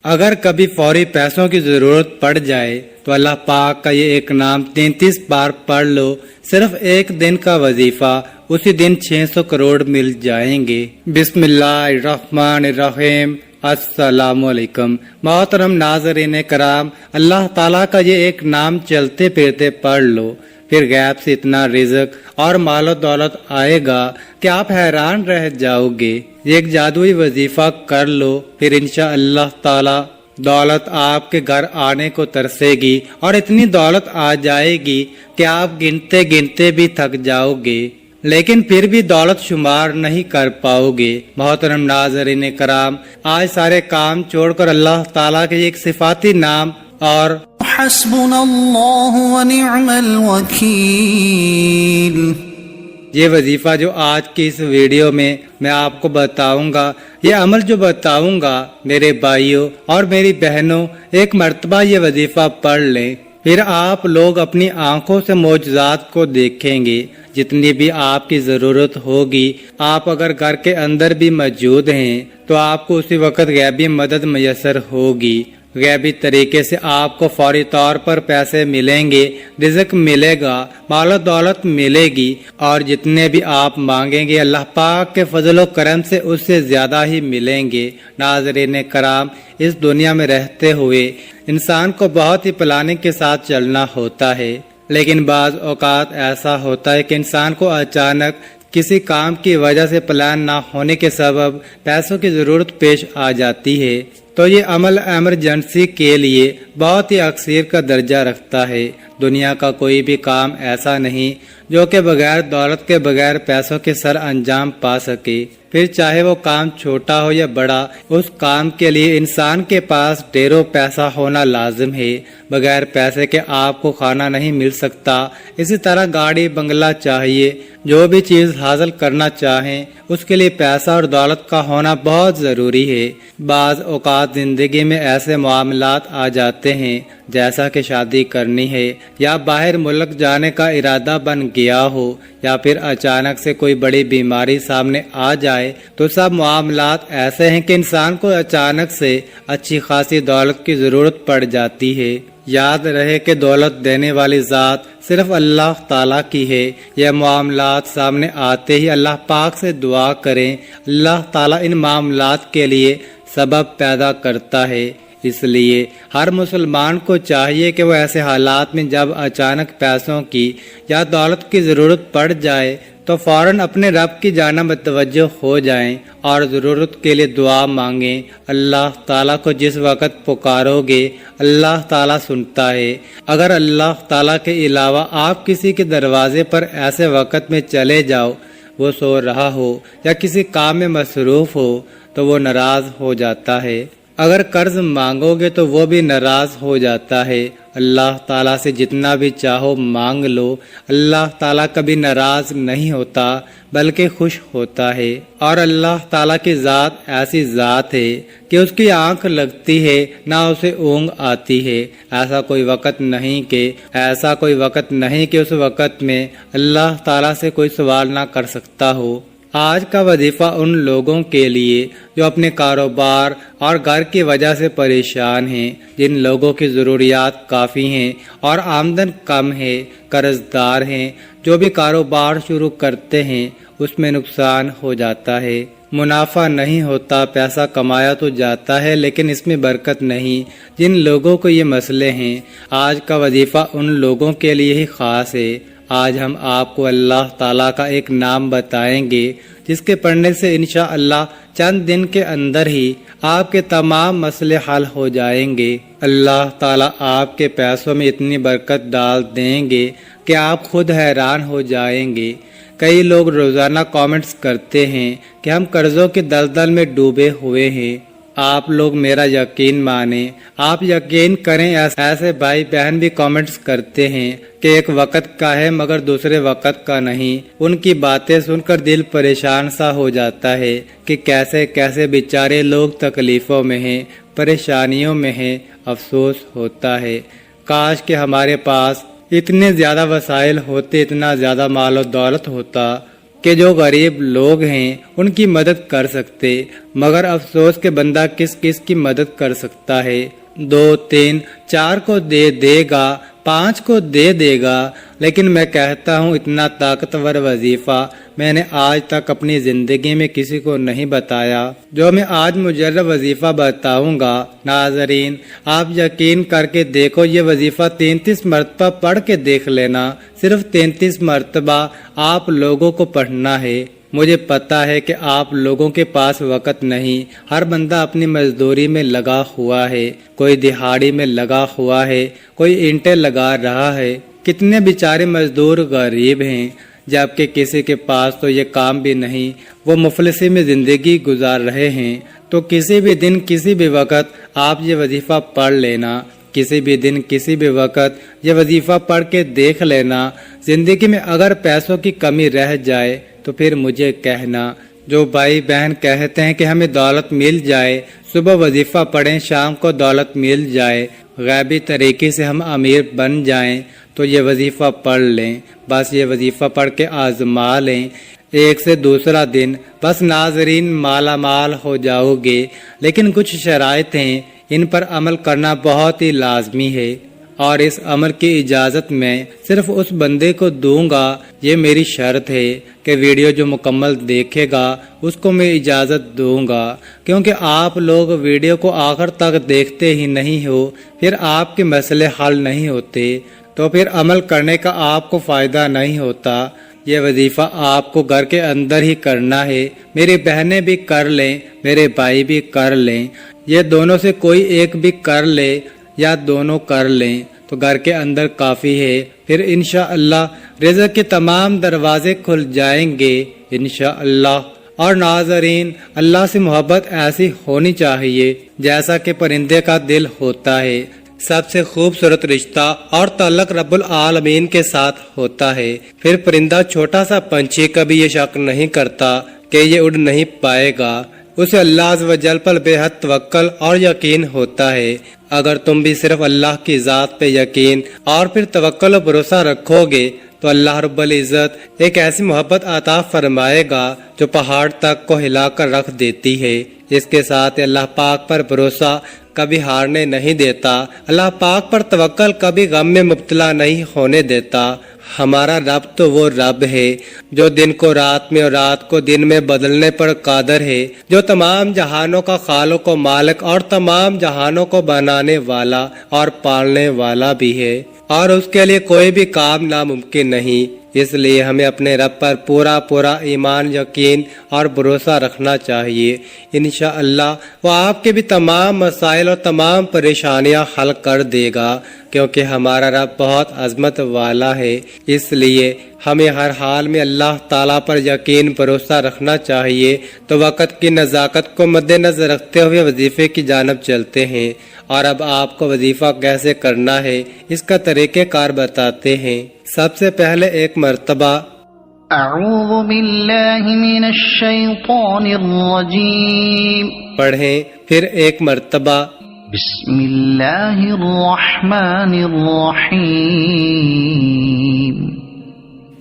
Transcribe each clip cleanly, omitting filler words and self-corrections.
اگر کبھی فوری پیسوں کی ضرورت پڑ جائے تو اللہ پاک کا یہ ایک نام 33 بار پڑھ لو، صرف ایک دن کا وظیفہ، اسی دن 600 کروڑ مل جائیں گے۔ بسم اللہ الرحمن الرحیم۔ السلام علیکم محترم ناظرین کرام، اللہ تعالیٰ کا یہ ایک نام چلتے پھرتے پڑھ لو، پھر غیب سے اتنا رزق اور مال و دولت آئے گا کہ آپ حیران رہ جاؤ گے۔ یہ ایک جادوئی وظیفہ کر لو، پھر انشاءاللہ تعالی دولت آپ کے گھر آنے کو ترسے گی اور اتنی دولت آ جائے گی کہ آپ گنتے گنتے بھی تھک جاؤ گے، لیکن پھر بھی دولت شمار نہیں کر پاؤ گے۔ محترم ناظرین کرام، آج سارے کام چھوڑ کر اللہ تعالیٰ کے ایک صفاتی نام اور حسبنا اللہ ونعم الوکیل، یہ وظیفہ جو آج کی اس ویڈیو میں آپ کو بتاؤں گا، یہ عمل جو بتاؤں گا، میرے بھائیوں اور میری بہنوں، ایک مرتبہ یہ وظیفہ پڑھ لیں، پھر آپ لوگ اپنی آنکھوں سے معجزات کو دیکھیں گے۔ جتنی بھی آپ کی ضرورت ہوگی، آپ اگر گھر کے اندر بھی موجود ہیں تو آپ کو اسی وقت غیبی مدد میسر ہوگی۔ غیبی طریقے سے آپ کو فوری طور پر پیسے ملیں گے، رزق ملے گا، مال و دولت ملے گی، اور جتنے بھی آپ مانگیں گے اللہ پاک کے فضل و کرم سے اس سے زیادہ ہی ملیں گے۔ ناظرین کرام، اس دنیا میں رہتے ہوئے انسان کو بہت ہی پلاننگ کے ساتھ چلنا ہوتا ہے، لیکن بعض اوقات ایسا ہوتا ہے کہ انسان کو اچانک کسی کام کی وجہ سے پلان نہ ہونے کے سبب پیسوں کی ضرورت پیش آ جاتی ہے، تو یہ عمل ایمرجنسی کے لیے بہت ہی اکثیر کا درجہ رکھتا ہے۔ دنیا کا کوئی بھی کام ایسا نہیں جو کہ بغیر دولت کے، بغیر پیسوں کے سر انجام پا سکے، پھر چاہے وہ کام چھوٹا ہو یا بڑا، اس کام کے لیے انسان کے پاس ڈھیروں پیسہ ہونا لازم ہے۔ بغیر پیسے کے آپ کو کھانا نہیں مل سکتا۔ اسی طرح گاڑی بنگلہ چاہیے، جو بھی چیز حاصل کرنا چاہیں اس کے لیے پیسہ اور دولت کا ہونا بہت ضروری ہے۔ بعض اوقات زندگی میں ایسے معاملات آ جاتے ہیں، جیسا کہ شادی کرنی ہے یا باہر ملک جانے کا ارادہ بن گیا ہو، یا پھر اچانک سے کوئی بڑی بیماری سامنے آ جائے، تو سب معاملات ایسے ہیں کہ انسان کو اچانک سے اچھی خاصی دولت کی ضرورت پڑ جاتی ہے۔ یاد رہے کہ دولت دینے والی ذات صرف اللہ تعالیٰ کی ہے۔ یہ معاملات سامنے آتے ہی اللہ پاک سے دعا کریں، اللہ تعالیٰ ان معاملات کے لیے سبب پیدا کرتا ہے۔ اس لیے ہر مسلمان کو چاہیے کہ وہ ایسے حالات میں جب اچانک پیسوں کی یا دولت کی ضرورت پڑ جائے تو فوراً اپنے رب کی جانب متوجہ ہو جائیں اور ضرورت کے لیے دعا مانگیں۔ اللہ تعالیٰ کو جس وقت پکارو گے اللہ تعالیٰ سنتا ہے۔ اگر اللہ تعالیٰ کے علاوہ آپ کسی کے دروازے پر ایسے وقت میں چلے جاؤ، وہ سو رہا ہو یا کسی کام میں مصروف ہو، تو وہ ناراض ہو جاتا ہے۔ اگر قرض مانگو گے تو وہ بھی ناراض ہو جاتا ہے۔ اللہ تعالیٰ سے جتنا بھی چاہو مانگ لو، اللہ تعالیٰ کبھی ناراض نہیں ہوتا بلکہ خوش ہوتا ہے۔ اور اللہ تعالیٰ کی ذات ایسی ذات ہے کہ اس کی آنکھ لگتی ہے نہ اسے اونگ آتی ہے۔ ایسا کوئی وقت نہیں کہ اس وقت میں اللہ تعالیٰ سے کوئی سوال نہ کر سکتا ہو۔ آج کا وظیفہ ان لوگوں کے لیے جو اپنے کاروبار اور گھر کی وجہ سے پریشان ہیں، جن لوگوں کی ضروریات کافی ہیں اور آمدن کم ہے، قرض دار ہیں، جو بھی کاروبار شروع کرتے ہیں اس میں نقصان ہو جاتا ہے، منافع نہیں ہوتا، پیسہ کمایا تو جاتا ہے لیکن اس میں برکت نہیں، جن لوگوں کو یہ مسئلے ہیں، آج کا وظیفہ ان لوگوں کے لیے ہی خاص ہے۔ آج ہم آپ کو اللہ تعالیٰ کا ایک نام بتائیں گے جس کے پڑھنے سے انشاءاللہ چند دن کے اندر ہی آپ کے تمام مسئلے حل ہو جائیں گے۔ اللہ تعالیٰ آپ کے پیسوں میں اتنی برکت ڈال دیں گے کہ آپ خود حیران ہو جائیں گے۔ کئی لوگ روزانہ کامنٹس کرتے ہیں کہ ہم قرضوں کی دلدل میں ڈوبے ہوئے ہیں۔ آپ لوگ میرا یقین مانیں، آپ یقین کریں، ایسے بھائی بہن بھی کامنٹس کرتے ہیں کہ ایک وقت کا ہے مگر دوسرے وقت کا نہیں۔ ان کی باتیں سن کر دل پریشان سا ہو جاتا ہے کہ کیسے کیسے بیچارے لوگ تکلیفوں میں ہیں، پریشانیوں میں ہیں۔ افسوس ہوتا ہے، کاش کہ ہمارے پاس اتنے زیادہ وسائل ہوتے، اتنا زیادہ مال و دولت ہوتا کہ جو غریب لوگ ہیں ان کی مدد کر سکتے، مگر افسوس کہ بندہ کس کس کی مدد کر سکتا ہے۔ 2 3 4 کو دے دے گا، 5 کو دے دے گا، لیکن میں کہتا ہوں اتنا طاقتور وظیفہ میں نے آج تک اپنی زندگی میں کسی کو نہیں بتایا جو میں آج مجرد وظیفہ بتاؤں گا۔ ناظرین، آپ یقین کر کے دیکھو، یہ وظیفہ 33 مرتبہ پڑھ کے دیکھ لینا، صرف 33 مرتبہ آپ لوگوں کو پڑھنا ہے۔ مجھے پتا ہے کہ آپ لوگوں کے پاس وقت نہیں، ہر بندہ اپنی مزدوری میں لگا ہوا ہے، کوئی دہاڑی میں لگا ہوا ہے، کوئی اینٹیں لگا رہا ہے۔ کتنے بیچارے مزدور غریب ہیں، جبکہ کسی کے پاس تو یہ کام بھی نہیں، وہ مفلسی میں زندگی گزار رہے ہیں۔ تو کسی بھی دن کسی بھی وقت آپ یہ وظیفہ پڑھ لینا، کسی بھی دن کسی بھی وقت یہ وظیفہ پڑھ کے دیکھ لینا۔ زندگی میں اگر پیسوں کی کمی رہ جائے تو پھر مجھے کہنا۔ جو بھائی بہن کہتے ہیں کہ ہمیں دولت مل جائے، صبح وظیفہ پڑھیں، شام کو دولت مل جائے، غیبی طریقے سے ہم امیر بن جائیں، تو یہ وظیفہ پڑھ لیں، بس یہ وظیفہ پڑھ کے آزما لیں، ایک سے دوسرا دن بس ناظرین مالا مال ہو جاؤ گے۔ لیکن کچھ شرائط ہیں، ان پر عمل کرنا بہت ہی لازمی ہے، اور اس عمل کی اجازت میں صرف اس بندے کو دوں گا۔ یہ میری شرط ہے کہ ویڈیو جو مکمل دیکھے گا اس کو میں اجازت دوں گا، کیونکہ آپ لوگ ویڈیو کو آخر تک دیکھتے ہی نہیں ہو، پھر آپ کے مسئلے حل نہیں ہوتے، تو پھر عمل کرنے کا آپ کو فائدہ نہیں ہوتا۔ یہ وظیفہ آپ کو گھر کے اندر ہی کرنا ہے، میری بہنیں بھی کر لیں، میرے بھائی بھی کر لیں، یہ دونوں سے کوئی ایک بھی کر لے یا دونوں کر لیں تو گھر کے اندر کافی ہے، پھر انشاءاللہ رزق کے تمام دروازے کھل جائیں گے انشاءاللہ۔ اور ناظرین، اللہ سے محبت ایسی ہونی چاہیے جیسا کہ پرندے کا دل ہوتا ہے۔ سب سے خوبصورت رشتہ اور تعلق رب العالمین کے ساتھ ہوتا ہے۔ پھر پرندہ چھوٹا سا پنچھی کبھی یہ شک نہیں کرتا کہ یہ اڑ نہیں پائے گا، اسے اللہ عز و جل پر بے حد توکل اور یقین ہوتا ہے۔ اگر تم بھی صرف اللہ کی ذات پہ یقین اور پھر توکل و بھروسہ رکھو گے تو اللہ رب العزت ایک ایسی محبت عطا فرمائے گا جو پہاڑ تک کو ہلا کر رکھ دیتی ہے۔ اس کے ساتھ اللہ پاک پر بھروسہ کبھی ہارنے نہیں دیتا، اللہ پاک پر توکل کبھی غم میں مبتلا نہیں ہونے دیتا۔ ہمارا رب تو وہ رب ہے جو دن کو رات میں اور رات کو دن میں بدلنے پر قادر ہے، جو تمام جہانوں کا خالق و مالک اور تمام جہانوں کو بنانے والا اور پالنے والا بھی ہے، اور اس کے لیے کوئی بھی کام ناممکن نہیں۔ اس لیے ہمیں اپنے رب پر پورا ایمان، یقین اور بھروسہ رکھنا چاہیے۔ انشاءاللہ وہ آپ کے بھی تمام مسائل اور تمام پریشانیاں حل کر دے گا، کیونکہ ہمارا رب بہت عظمت والا ہے۔ اس لیے ہمیں ہر حال میں اللہ تعالیٰ پر یقین بھروسہ رکھنا چاہیے۔ تو وقت کی نزاکت کو مد نظر رکھتے ہوئے وظیفے کی جانب چلتے ہیں، اور اب آپ کو وظیفہ کیسے کرنا ہے اس کا طریقہ کار بتاتے ہیں۔ سب سے پہلے ایک مرتبہ اعوذ باللہ من الشیطان الرجیم پڑھیں، پھر ایک مرتبہ بسم اللہ الرحمن الرحیم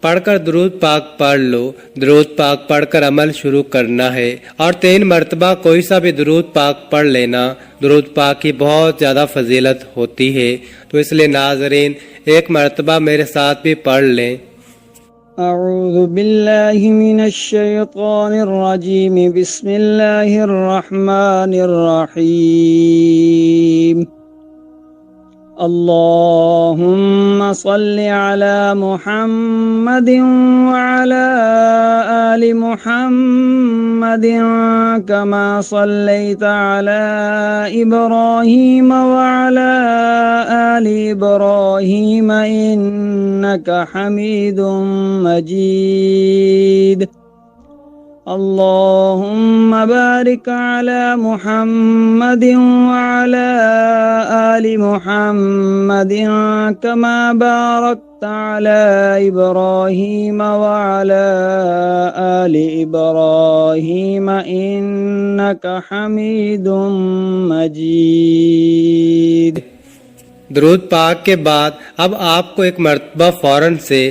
پڑھ کر درود پاک پڑھ لو۔ درود پاک پڑھ کر عمل شروع کرنا ہے، اور 3 مرتبہ کوئی سا بھی درود پاک پڑھ لینا۔ درود پاک کی بہت زیادہ فضیلت ہوتی ہے، تو اس لیے ناظرین ایک مرتبہ میرے ساتھ بھی پڑھ لیں۔ اعوذ باللہ من الشیطان الرجیم بسم اللہ الرحمن الرحیم اللہم صل علی محمد وعلی آل محمد کما صلیت علی ابراہیم وعلی آل ابراہیم انک حمید مجید اللہم بارک علی محمد وعلی آل محمد کما بارکت علی ابراہیم وعلی آل ابراہیم انک حمید مجید۔ درود پاک کے بعد اب آپ کو ایک مرتبہ فوراً سے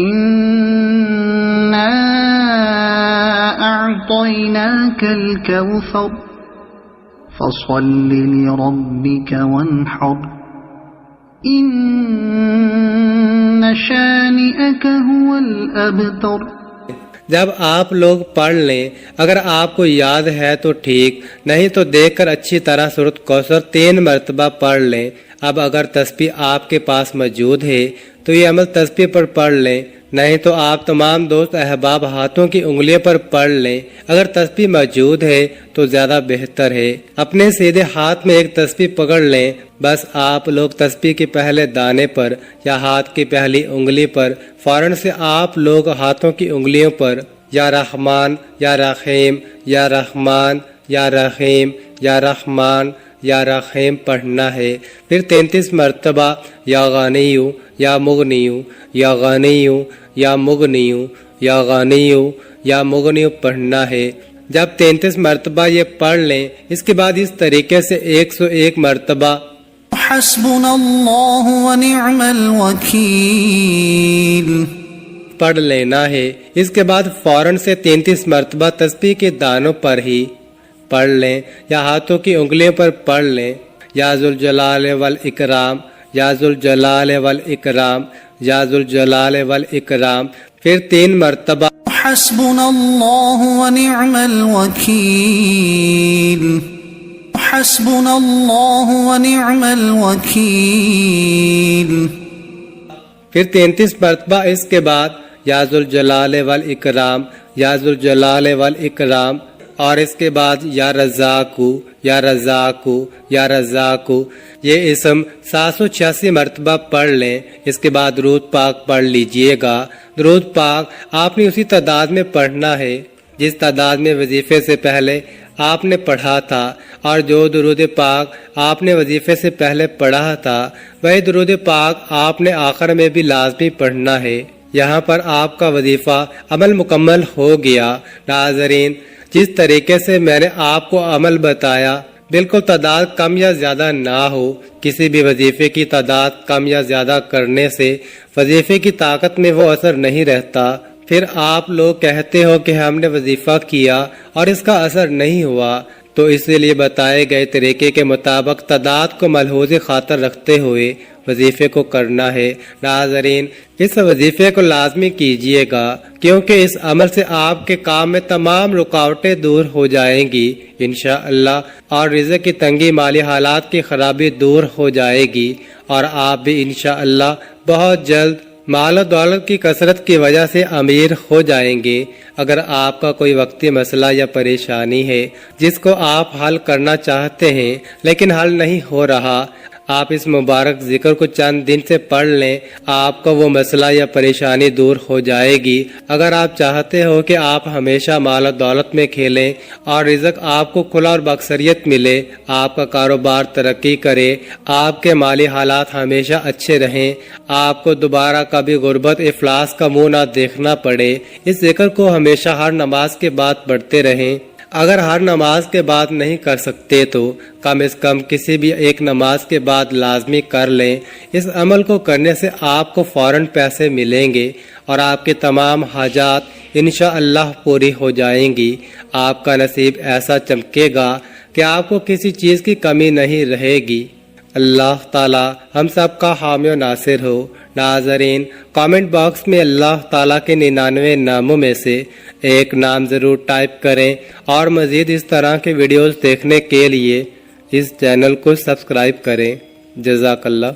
إنا أعطيناك الكوثر فصل لربك وانحر إن شانئك هو الأبتر۔ جب آپ لوگ پڑھ لیں، اگر آپ کو یاد ہے تو ٹھیک، نہیں تو دیکھ کر اچھی طرح سورۃ کوثر 3 مرتبہ پڑھ لیں۔ اب اگر تسبیح آپ کے پاس موجود ہے تو یہ عمل تسبیح پر پڑھ لیں، نہیں تو آپ تمام دوست احباب ہاتھوں کی انگلیوں پر پڑھ لیں۔ اگر تسبیح موجود ہے تو زیادہ بہتر ہے۔ اپنے سیدھے ہاتھ میں ایک تسبیح پکڑ لیں، بس آپ لوگ تسبیح کے پہلے دانے پر یا ہاتھ کی پہلی انگلی پر فوراً سے آپ لوگ ہاتھوں کی انگلیوں پر یا رحمان یا رحیم یا رحمان یا رحیم یا رحمان یا رحیم پڑھنا ہے۔ پھر 33 مرتبہ یا غنیو یا مغنیو یا غنیو یا مغنیو یا غنیو یا مغنیو پڑھنا ہے۔ جب 33 مرتبہ یہ پڑھ لیں، اس کے بعد اس طریقے سے 101 مرتبہ حسبنا اللہ ونعم الوکیل پڑھ لینا ہے۔ اس کے بعد فوراً سے 33 مرتبہ تسبیح کے دانوں پر ہی پڑھ لیں یا ہاتھوں کی انگلیوں پر پڑھ لیں، یا ذوالجلال والاکرام یا ذوالجلال والاکرام یا ذوالجلال والاکرام۔ پھر 3 مرتبہ حسبنا اللہ ونعم الوکیل حسبنا اللہ ونعم الوکیل۔ پھر 33 مرتبہ اس کے بعد یا ذوالجلال والاکرام یا ذوالجلال والاکرام، اور اس کے بعد یا رزاقو یا رزاقو یا رزاقو۔ یہ اسم 786 مرتبہ پڑھ لیں۔ اس کے بعد درود پاک پڑھ لیجئے گا۔ درود پاک آپ نے اسی تعداد میں پڑھنا ہے جس تعداد میں وظیفے سے پہلے آپ نے پڑھا تھا، اور جو درود پاک آپ نے وظیفے سے پہلے پڑھا تھا وہی درود پاک آپ نے آخر میں بھی لازمی پڑھنا ہے۔ یہاں پر آپ کا وظیفہ عمل مکمل ہو گیا۔ ناظرین، جس طریقے سے میں نے آپ کو عمل بتایا، بالکل تعداد کم یا زیادہ نہ ہو۔ کسی بھی وظیفے کی تعداد کم یا زیادہ کرنے سے وظیفے کی طاقت میں وہ اثر نہیں رہتا۔ پھر آپ لوگ کہتے ہو کہ ہم نے وظیفہ کیا اور اس کا اثر نہیں ہوا، تو اسی لیے بتائے گئے طریقے کے مطابق تعداد کو ملحوظ خاطر رکھتے ہوئے وظیفے کو کرنا ہے۔ ناظرین، اس وظیفے کو لازمی کیجئے گا، کیونکہ اس عمل سے آپ کے کام میں تمام رکاوٹیں دور ہو جائیں گی انشاءاللہ، اور رزق کی تنگی، مالی حالات کی خرابی دور ہو جائے گی، اور آپ بھی انشاءاللہ بہت جلد مال و دولت کی کثرت کی وجہ سے امیر ہو جائیں گے۔ اگر آپ کا کوئی وقتی مسئلہ یا پریشانی ہے جس کو آپ حل کرنا چاہتے ہیں لیکن حل نہیں ہو رہا، آپ اس مبارک ذکر کو چند دن سے پڑھ لیں، آپ کا وہ مسئلہ یا پریشانی دور ہو جائے گی۔ اگر آپ چاہتے ہو کہ آپ ہمیشہ مال و دولت میں کھیلیں اور رزق آپ کو کھلا اور باکثریت ملے، آپ کا کاروبار ترقی کرے، آپ کے مالی حالات ہمیشہ اچھے رہیں، آپ کو دوبارہ کبھی غربت افلاس کا منہ نہ دیکھنا پڑے، اس ذکر کو ہمیشہ ہر نماز کے بعد پڑھتے رہیں۔ اگر ہر نماز کے بعد نہیں کر سکتے تو کم از کم کسی بھی ایک نماز کے بعد لازمی کر لیں۔ اس عمل کو کرنے سے آپ کو فوراً پیسے ملیں گے اور آپ کے تمام حاجات انشاءاللہ پوری ہو جائیں گی۔ آپ کا نصیب ایسا چمکے گا کہ آپ کو کسی چیز کی کمی نہیں رہے گی۔ اللہ تعالی ہم سب کا حامی و ناصر ہو۔ ناظرین، کامنٹ باکس میں اللہ تعالیٰ کے 99 ناموں میں سے ایک نام ضرور ٹائپ کریں، اور مزید اس طرح کے ویڈیوز دیکھنے کے لیے اس چینل کو سبسکرائب کریں۔ جزاک اللہ۔